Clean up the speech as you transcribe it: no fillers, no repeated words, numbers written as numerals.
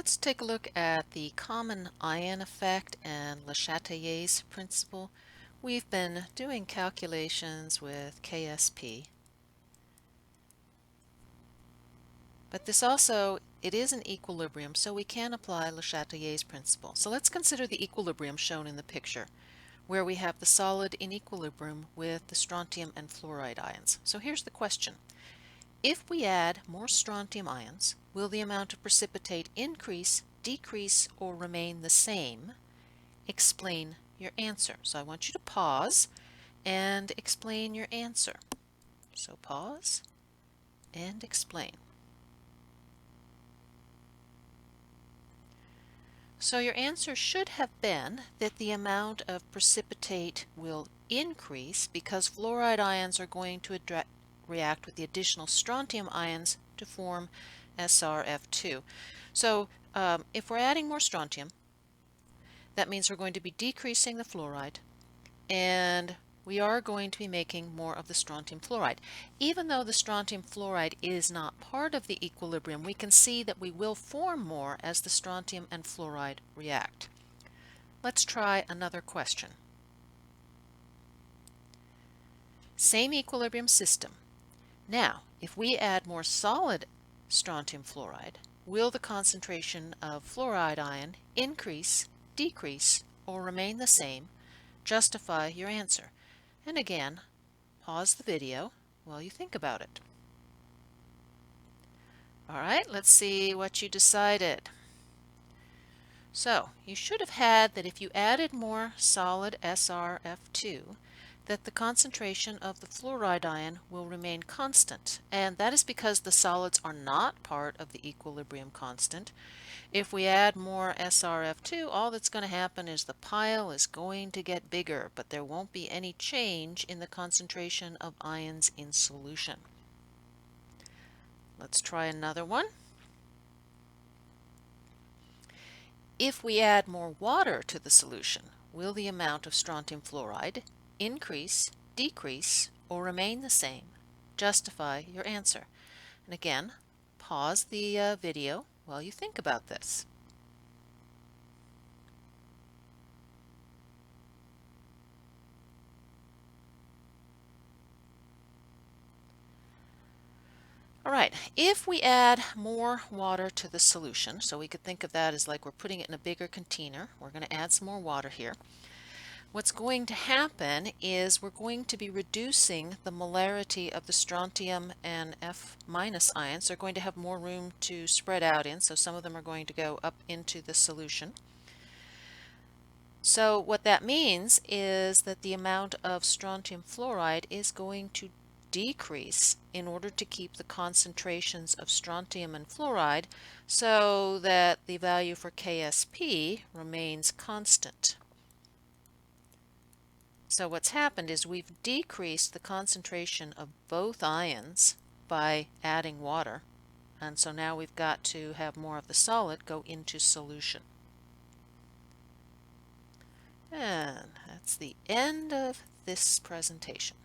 Let's take a look at the common ion effect and Le Chatelier's principle. We've been doing calculations with KSP, but this also, it is an equilibrium, so we can apply Le Chatelier's principle. So let's consider the equilibrium shown in the picture, where we have the solid in equilibrium with the strontium and fluoride ions. So here's the question. If we add more strontium ions, will the amount of precipitate increase, decrease, or remain the same? Explain your answer. So I want you to pause and explain your answer. So pause and explain. So your answer should have been that the amount of precipitate will increase because fluoride ions are going to react with the additional strontium ions to form SrF2. So if we're adding more strontium, that means we're going to be decreasing the fluoride, and we are going to be making more of the strontium fluoride. Even though the strontium fluoride is not part of the equilibrium, we can see that we will form more as the strontium and fluoride react. Let's try another question. Same equilibrium system. Now, if we add more solid strontium fluoride, will the concentration of fluoride ion increase, decrease, or remain the same? Justify your answer. And again, pause the video while you think about it. All right, let's see what you decided. So, you should have had that if you added more solid SrF2, that the concentration of the fluoride ion will remain constant, and that is because the solids are not part of the equilibrium constant. If we add more SrF2, all that's going to happen is the pile is going to get bigger, but there won't be any change in the concentration of ions in solution. Let's try another one. If we add more water to the solution, will the amount of strontium fluoride increase, decrease, or remain the same? Justify your answer. And again, pause the video while you think about this. All right, if we add more water to the solution, so we could think of that as like we're putting it in a bigger container, we're going to add some more water here. What's going to happen is we're going to be reducing the molarity of the strontium and F- ions. They're going to have more room to spread out in, so some of them are going to go up into the solution. So what that means is that the amount of strontium fluoride is going to decrease in order to keep the concentrations of strontium and fluoride so that the value for KSP remains constant. So what's happened is we've decreased the concentration of both ions by adding water, and so now we've got to have more of the solid go into solution. And that's the end of this presentation.